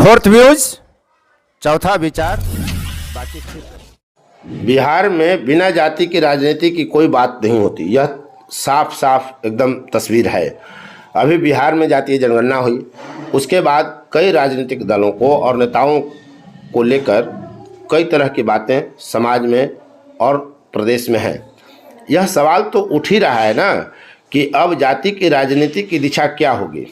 Fourth views, चौथा विचार। बाकी बिहार में बिना जाति की राजनीति की कोई बात नहीं होती। यह साफ साफ एकदम तस्वीर है। अभी बिहार में जातीय जनगणना हुई, उसके बाद कई राजनीतिक दलों को और नेताओं को लेकर कई तरह की बातें समाज में और प्रदेश में हैं। यह सवाल तो उठ ही रहा है ना कि अब जाति की राजनीति की दिशा क्या होगी।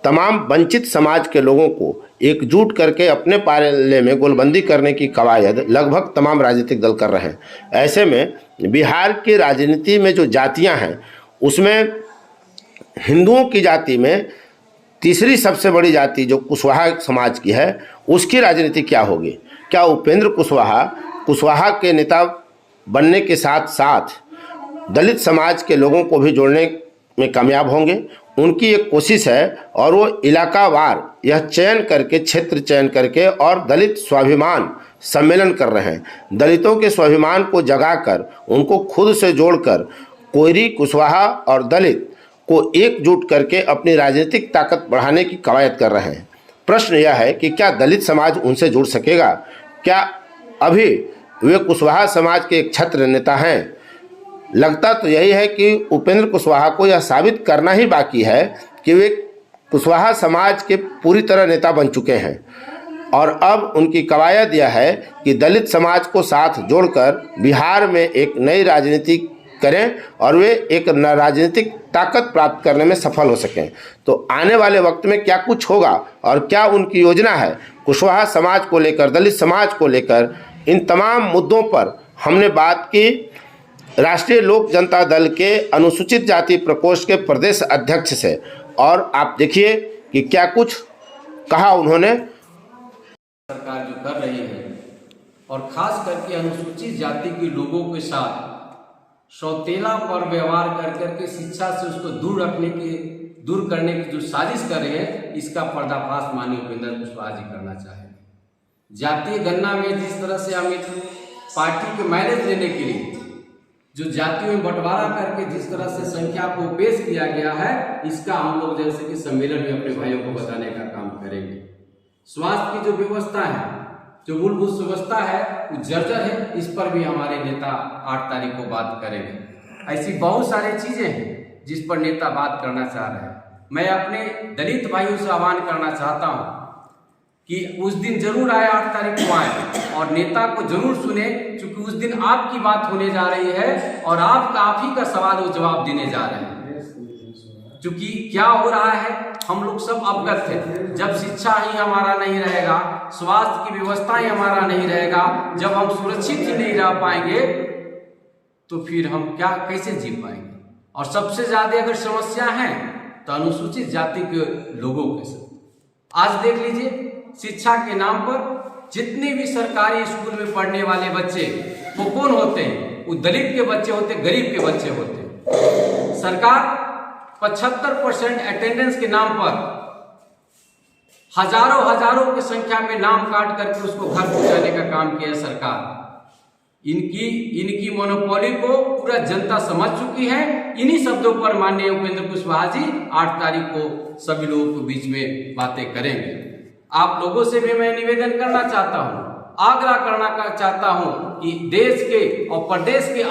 तमाम वंचित समाज के लोगों को एकजुट करके अपने पाले में गोलबंदी करने की कवायद लगभग तमाम राजनीतिक दल कर रहे हैं। ऐसे में बिहार की राजनीति में जो जातियां हैं, उसमें हिंदुओं की जाति में तीसरी सबसे बड़ी जाति जो कुशवाहा समाज की है, उसकी राजनीति क्या होगी। क्या उपेंद्र कुशवाहा के नेता बनने के साथ साथ दलित समाज के लोगों को भी जोड़ने में कामयाब होंगे? उनकी एक कोशिश है और वो इलाकावार यह चयन करके, क्षेत्र चयन करके और दलित स्वाभिमान सम्मेलन कर रहे हैं। दलितों के स्वाभिमान को जगाकर उनको खुद से जोड़कर कोयरी, कुशवाहा और दलित को एकजुट करके अपनी राजनीतिक ताकत बढ़ाने की कवायद कर रहे हैं। प्रश्न यह है कि क्या दलित समाज उनसे जुड़ सकेगा? क्या अभी वे कुशवाहा समाज के एक छत्र नेता हैं? लगता तो यही है कि उपेंद्र कुशवाहा को यह साबित करना ही बाकी है कि वे कुशवाहा समाज के पूरी तरह नेता बन चुके हैं और अब उनकी कवायद यह है कि दलित समाज को साथ जोड़कर बिहार में एक नई राजनीति करें और वे एक राजनीतिक ताकत प्राप्त करने में सफल हो सकें। तो आने वाले वक्त में क्या कुछ होगा और क्या उनकी योजना है कुशवाहा समाज को लेकर, दलित समाज को लेकर, इन तमाम मुद्दों पर हमने बात की राष्ट्रीय लोक जनता दल के अनुसूचित जाति प्रकोष्ठ के प्रदेश अध्यक्ष से। और आप देखिए कि क्या कुछ कहा उन्होंने। सरकार जो कर रही है और खास करके अनुसूचित जाति के लोगों के साथ सौतेला पर व्यवहार कर करके शिक्षा से उसको दूर करने की जो साजिश कर रहे हैं, इसका पर्दाफाश माननीय उपेंद्र कुशवाहा जी करना चाहेंगे। जातीय गणना में जिस तरह से अमित पार्टी के माइलेज लेने के लिए जो जातियों में बंटवारा करके जिस तरह से संख्या को पेश किया गया है, इसका हम लोग जैसे कि सम्मेलन में अपने भाइयों को बताने का काम करेंगे। स्वास्थ्य की जो व्यवस्था है, जो मूलभूत व्यवस्था है, वो जर्जर है। इस पर भी हमारे नेता 8 तारीख को बात करेंगे। ऐसी बहुत सारी चीजें हैं जिस पर नेता बात करना चाह रहे हैं। मैं अपने दलित भाइयों से आह्वान करना चाहता हूं कि उस दिन जरूर आए, 8 तारीख को आए और नेता को जरूर सुने, क्योंकि उस दिन आपकी बात होने जा रही है और आप ही का सवाल और जवाब देने जा रहे हैं। क्योंकि क्या हो रहा है हम लोग सब अवगत हैं। जब शिक्षा ही हमारा नहीं रहेगा, स्वास्थ्य की व्यवस्था ही हमारा नहीं रहेगा, जब हम सुरक्षित ही नहीं रह पाएंगे, तो फिर हम कैसे जी पाएंगे। और सबसे ज्यादा अगर समस्या है तो अनुसूचित जाति के लोगों के साथ। आज देख लीजिए, शिक्षा के नाम पर जितने भी सरकारी स्कूल में पढ़ने वाले बच्चे, वो कौन होते हैं? वो दलित के बच्चे होते, गरीब के बच्चे होते। सरकार 75% अटेंडेंस के नाम पर हजारों की संख्या में नाम काट करके उसको घर पहुंचाने का काम किया सरकार। इनकी मोनोपोली को पूरा जनता समझ चुकी है। इन्हीं शब्दों पर माननीय उपेंद्र कुशवाहा जी 8 तारीख को सभी लोगों के बीच में बातें करेंगे। आप लोगों से भी मैं निवेदन करना चाहता हूं, आग्रह करना चाहता हूं कि देश के और प्रदेश के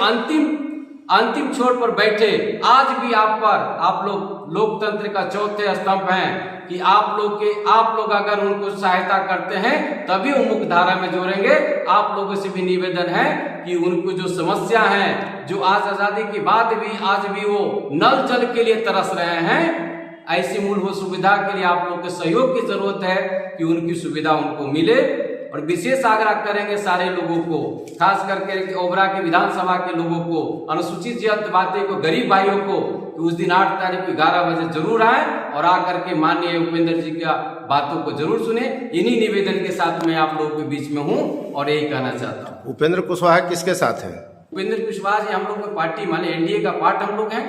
अंतिम छोर पर बैठे आज भी आप लोग लोकतंत्र का चौथे स्तंभ हैं कि आप लोग अगर उनको सहायता करते हैं तभी वो मुख्य धारा में जोड़ेंगे। आप लोगों से भी निवेदन है कि उनको जो समस्या है, जो आज आजादी के बाद भी आज भी वो नल जल के लिए तरस रहे हैं, ऐसी मूलभूत सुविधा के लिए आप लोग के सहयोग की जरूरत है कि उनकी सुविधा उनको मिले। और विशेष आग्रह करेंगे सारे लोगों को, खास करके ओबरा के विधानसभा के लोगों को, अनुसूचित जाति को, गरीब भाइयों को, कि उस दिन 8 तारीख को 11 बजे जरूर आए और आकर के माननीय उपेंद्र जी की बातों को जरूर सुने। इन्हीं निवेदन के साथ मैं आप लोगों के बीच में हूँ और यही कहना चाहता हूँ। उपेंद्र कुशवाहा किसके साथ है? उपेंद्र कुशवाहा जी हम लोग की पार्टी माने एनडीए का पार्ट हम लोग हैं।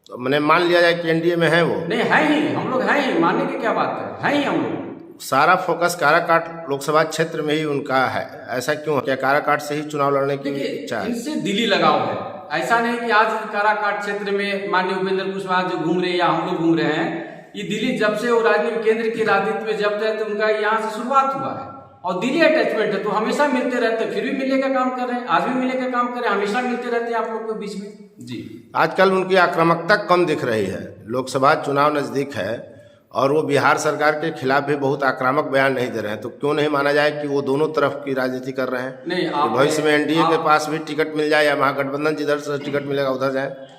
तो मैंने मान लिया जाए कि एनडीए में है वो? नहीं, है ही, हम लोग हैं ही, मानने की क्या बात है ही हम लोग। सारा फोकस काराकाट लोकसभा क्षेत्र में ही उनका है, ऐसा क्यों? क्या काराकाट से ही चुनाव लड़ने की इच्छा है? इनसे दिली लगाव है। ऐसा नहीं कि आज काराकाट क्षेत्र में माननीय उपेंद्र कुशवाहा जो घूम रहे हैं या हम लोग घूम रहे हैं, ये दिल्ली जब से वो राजनीति केंद्र की राजनीति में जब तक तो उनका यहाँ से शुरुआत हुआ है और दिल्ली अटैचमेंट है, तो हमेशा मिलते रहते हैं, फिर भी मिलने का काम कर रहे हैं, आज भी मिलने का काम कर रहे हैं, हमेशा मिलते रहते हैं आप लोग के बीच में। जी आजकल उनकी आक्रामकता कम दिख रही है, लोकसभा चुनाव नज़दीक है और वो बिहार सरकार के खिलाफ भी बहुत आक्रामक बयान नहीं दे रहे हैं, तो क्यों नहीं माना जाए कि वो दोनों तरफ की राजनीति कर रहे हैं? नहीं, भविष्य में एनडीए के पास भी टिकट मिल जाए या महागठबंधन जिधर से टिकट मिलेगा उधर जाए।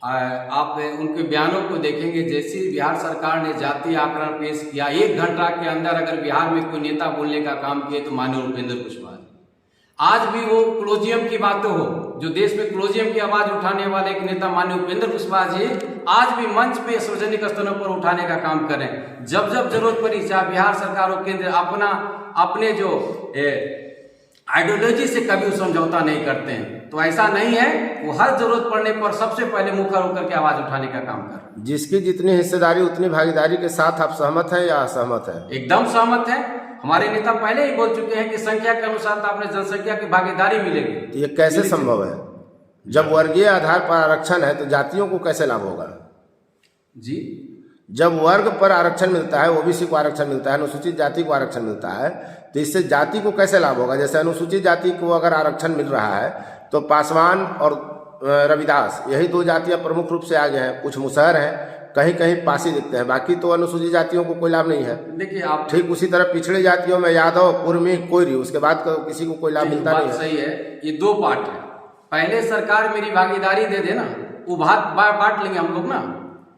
आप उनके बयानों को देखेंगे, जैसे बिहार सरकार ने जातीय आंकड़ा पेश किया, 1 घंटा के अंदर अगर बिहार में कोई नेता बोलने का काम किए तो माननीय उपेंद्र कुशवाहा। आज भी वो क्लोजियम की बातें हो, जो देश में क्लोजियम की आवाज उठाने वाले एक नेता माननीय उपेंद्र कुशवाहा जी आज भी मंच पे सार्वजनिक स्तरों पर उठाने का काम करें। जब जब जरूरत पड़ी, चाहे बिहार सरकार और केंद्र, अपने जो आइडियोलॉजी से कभी समझौता नहीं करते हैं, तो ऐसा नहीं है, वो हर जरूरत पड़ने पर सबसे पहले मुखर होकर के आवाज उठाने का काम कर रहे हैं। जिसकी जितनी हिस्सेदारी उतनी भागीदारी के साथ आप सहमत हैं या असहमत हैं? एकदम सहमत है। हमारे नेता पहले ही बोल चुके हैं कि संख्या के अनुसार तो आपने जनसंख्या की भागीदारी मिलेगी। तो ये कैसे संभव है? जब वर्गीय आधार पर आरक्षण है तो जातियों को कैसे लाभ होगा? जी, जब वर्ग पर आरक्षण मिलता है, ओबीसी को आरक्षण मिलता है, अनुसूचित जाति को आरक्षण मिलता है, तो इससे जाति को कैसे लाभ होगा? जैसे अनुसूचित जाति को अगर आरक्षण मिल रहा है तो पासवान और रविदास, यही 2 जातियां प्रमुख रूप से आगे हैं। कुछ मुसहर हैं, कहीं कहीं पासी दिखते हैं, बाकी तो अनुसूचित जातियों को कोई लाभ नहीं है। देखिए आप, ठीक उसी तरह पिछड़ी जातियों में यादव, कुर्मी, कोयरी, उसके बाद किसी को कोई लाभ मिलता नहीं है। सही है, ये 2 पार्ट है। पहले सरकार मेरी भागीदारी दे दे ना, वो बांट लेंगे हम लोग ना।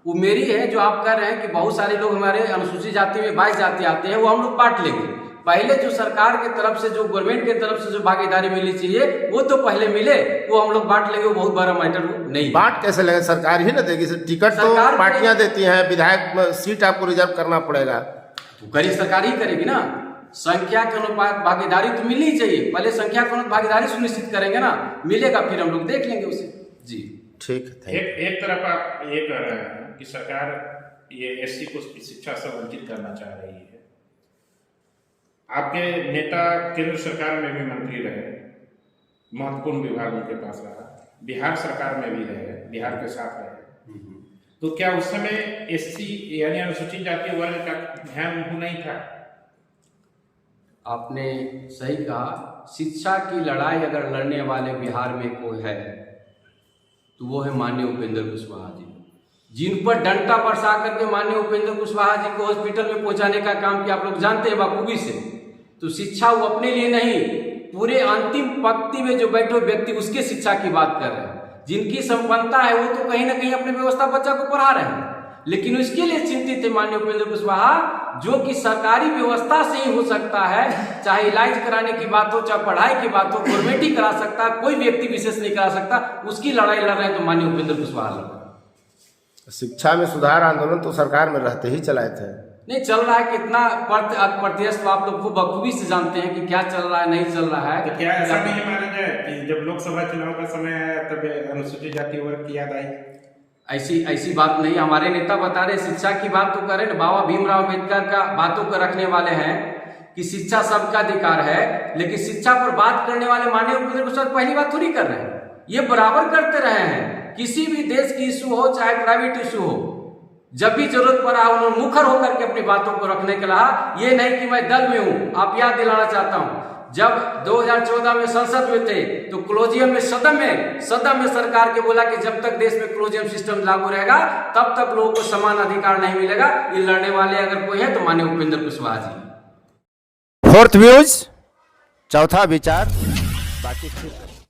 वो मेरी है जो आप कह रहे हैं कि बहुत सारे लोग हमारे अनुसूचित जाति में 22 जाति आते हैं, वो हम लोग बांट लेंगे। पहले जो सरकार की तरफ से, जो गवर्नमेंट की तरफ से जो भागीदारी मिलनी चाहिए वो तो पहले मिले, वो हम लोग बांट लेंगे, वो बहुत बड़ा मैटर नहीं। बांट कैसे लेंगे? सरकार ही ना देगी, टिकट तो पार्टियां देती हैं, विधायक सीट आपको रिजर्व करना पड़ेगा। तो करी सरकार ही करेगी ना। संख्या के अनुपात भागीदारी तो मिलनी ही चाहिए, पहले संख्या के अनुपात भागीदारी सुनिश्चित करेंगे ना, मिलेगा फिर हम लोग देख लेंगे उसे। जी ठीक है। एक तरफ आप ये कह रहे हैं कि सरकार ये एससी को शिक्षा से वंचित करना चाह रही है। आपके नेता केंद्र सरकार में भी मंत्री रहे, महत्वपूर्ण विभाग उनके पास रहा, बिहार सरकार में भी रहे, बिहार के साथ रहे, तो क्या उस समय एससी यानी अनुसूचित जाति वर्ग का ध्यान उनको नहीं था? आपने सही कहा। शिक्षा की लड़ाई अगर लड़ने वाले बिहार में कोई है तो वो है माननीय उपेंद्र कुशवाहा जी, जिन पर डंडा बरसा करके माननीय उपेंद्र कुशवाहा जी को हॉस्पिटल में पहुंचाने का काम किया, आप लोग जानते हैं बखूबी से। तो शिक्षा वो अपने लिए नहीं, पूरे अंतिम पंक्ति में जो बैठे व्यक्ति उसके शिक्षा की बात कर रहे हैं। जिनकी संपन्नता है वो तो कहीं ना कहीं अपने व्यवस्था बच्चा को पढ़ा रहे हैं, लेकिन उसके लिए चिंतित थे माननीय उपेंद्र कुशवाहा, जो कि सरकारी व्यवस्था से ही हो सकता है, चाहे इलाज कराने की बात हो, चाहे पढ़ाई की बात हो, गवर्नमेंट ही करा सकता है, कोई व्यक्ति विशेष नहीं करा सकता। उसकी लड़ाई लड़ रहे हैं तो माननीय उपेंद्र कुशवाहा लड़ रहे हैं। शिक्षा में सुधार आंदोलन तो सरकार में रहते ही चलाए थे। नहीं चल रहा है, कितना प्रत्यक्ष तो आप लोग को बखूबी से जानते हैं कि क्या चल रहा है, नहीं चल रहा है। तो क्या ऐसा नहीं माना जाए कि जब लोकसभा चुनाव का समय आया तब अनुसूचित जाति वर्ग की याद आई? ऐसी बात नहीं। हमारे नेता बता रहे शिक्षा की बात तो करें, बाबा भीमराव अम्बेडकर का बातों को रखने वाले हैं कि शिक्षा सबका अधिकार है, लेकिन शिक्षा पर बात करने वाले माननीय उपेंद्र कुशवाहा पहली बात थोड़ी कर रहे हैं, ये बराबर करते रहे हैं। किसी भी देश की इशू हो चाहे प्राइवेट इशू हो, जब भी जरूरत पड़ा उन्होंने मुखर होकर के अपनी बातों को रखने के लिए। ये नहीं कि मैं दल में हूं। आप याद दिलाना चाहता हूं, जब 2014 में संसद में थे तो क्लोजियम में सदन में सरकार के बोला कि जब तक देश में क्लोजियम सिस्टम लागू रहेगा तब तक लोगों को समान अधिकार नहीं मिलेगा। ये लड़ने वाले अगर कोई है तो माननीय उपेंद्र कुशवाहा जी। 4th व्यूज, चौथा विचार, बाकी फिर